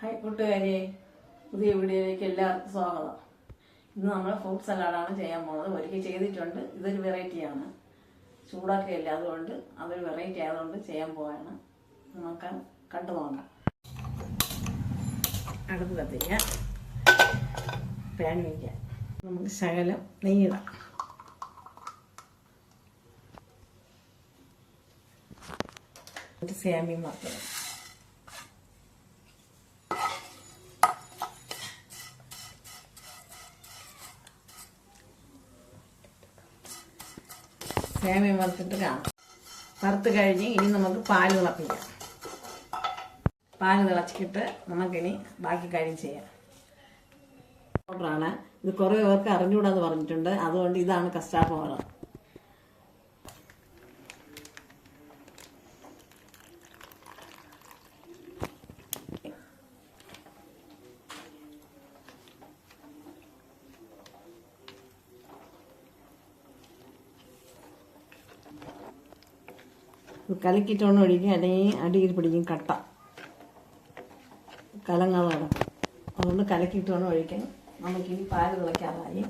Hi കൂട്ടുകാരെ, പുതിയ വീഡിയോയിലേക്ക് എല്ലാവർക്കും സ്വാഗതം. ഇന്ന് നമ്മൾ ഫ്രൂട്ട് സലാഡാണ് ചെയ്യാൻ പോകുന്നത്. ഒരിക്കൽ ചെയ്തിട്ടുണ്ട്. ഇതൊരു വെറൈറ്റിയാണ്, ചൂടാക്കുകയല്ല, അതുകൊണ്ട് അതൊരു വെറൈറ്റി ആയതുകൊണ്ട് ചെയ്യാൻ പോവാണ്. നമുക്ക് കണ്ടു നോക്കാം. അടുപ്പ് കത്തിക്കുക, പാൻ വയ്ക്കുക, നമുക്ക് ശകലം നെയ്യിടാം. സേമിയ വറുത്തത്, സേമിയ വറുത്തിട്ട് കാണാം. വറുത്ത് കഴിഞ്ഞ് ഇനി നമുക്ക് പാല് തിളപ്പിക്കാം. പാല് തിളച്ചിട്ട് നമുക്കിനി ബാക്കി കാര്യം ചെയ്യാം. പൗഡറാണ് ഇത്. കുറേ പേർക്ക് അറിഞ്ഞുകൂടാന്ന് പറഞ്ഞിട്ടുണ്ട്, അതുകൊണ്ട് ഇതാണ് കസ്റ്റാർഡ് പൗഡർ. കലക്കിയിട്ടോണം ഒഴിക്കും, അല്ലെങ്കിൽ അടിയിൽ പിടിക്കും കട്ട കലങ്ങാതെ. അതുകൊണ്ട് കലക്കിയിട്ടോണം ഒഴിക്കാൻ. നമുക്കിനി പാല് തിളയ്ക്കാറായി.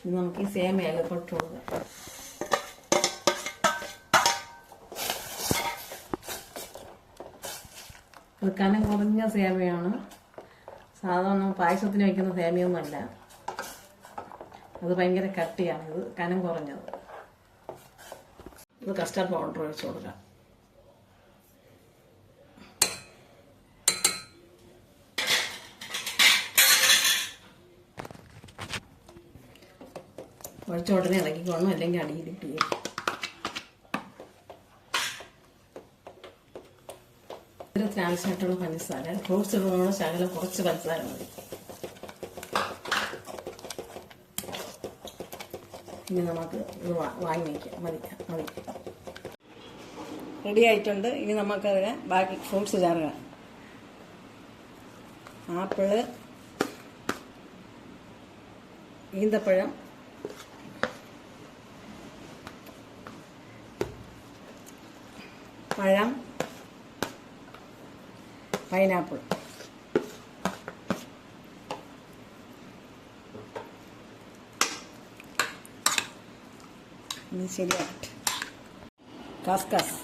ഇനി നമുക്ക് ഈ സേമിയയില പൊട്ട് കൊടുക്കാം. അത് കനം കുറഞ്ഞ സേമിയാണ്. സാധാരണ പായസത്തിന് വയ്ക്കുന്ന സേമിയൊന്നുമല്ല, അത് ഭയങ്കര കട്ടിയാണ്. ഇത് കനം കുറഞ്ഞത്. ഇത് കസ്റ്റാർഡ് പൗഡർ ഒഴിച്ച് കൊടുക്കാം. ഒഴിച്ച ഉടനെ ഇളക്കിക്കോണം, അല്ലെങ്കിൽ അടിയിലിട്ട് ചെയ്യും. ആവശ്യമായിട്ടുള്ള പഞ്ചസാര, ഫ്രൂട്ട്സ് ഇടുന്നതോട് ശകലം കുറച്ച് പഞ്ചസാര മതി. ഇനി നമുക്ക് ഇത് വാങ്ങി വയ്ക്കാം. മതി. റെഡി ആയിട്ടുണ്ട്. ഇനി നമുക്കതിന് ബാക്കി ഫ്രൂട്ട്സ് ചേർക്കാം. ആപ്പിള്, ഈന്തപ്പഴം, പഴം, പൈനാപ്പിൾ, ശരിയായിട്ട് കസ്കസ്,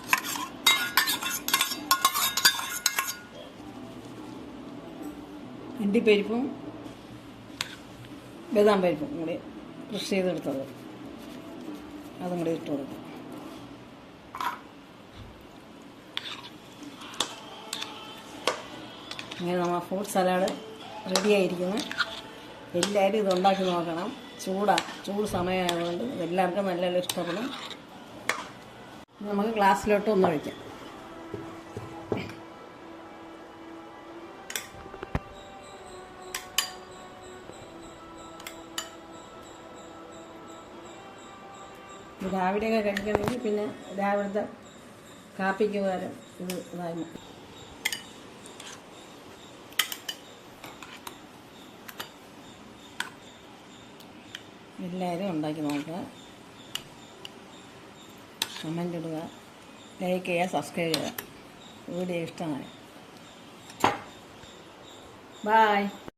അണ്ടിപ്പരിപ്പും ബദാം പരിപ്പും കൂടി കൃഷി ചെയ്തെടുത്തത്, അതും കൂടി ഇട്ട് കൊടുക്കും. അങ്ങനെ നമ്മൾ ഫ്രൂട്ട് സലാഡ് റെഡി ആയിരിക്കുന്നു. എല്ലാവരും ഇതുണ്ടാക്കി നോക്കണം. ചൂട് സമയമായതുകൊണ്ട് എല്ലാവർക്കും നല്ല ഇഷ്ടപ്പെടും. നമുക്ക് ഗ്ലാസ്സിലോട്ട് ഒന്ന് ഒഴിക്കാം. രാവിലെയൊക്കെ കഴിക്കണമെങ്കിൽ പിന്നെ രാവിലത്തെ കാപ്പിക്ക് പകരം ഇത് ഇതായി. എല്ലാവരും ഉണ്ടാക്കി നോക്കുക, കമൻ്റ് ഇടുക, ലൈക്ക് ചെയ്യുക, സബ്സ്ക്രൈബ് ചെയ്യുക. വീഡിയോ ഇഷ്ടമായി. ബായ്.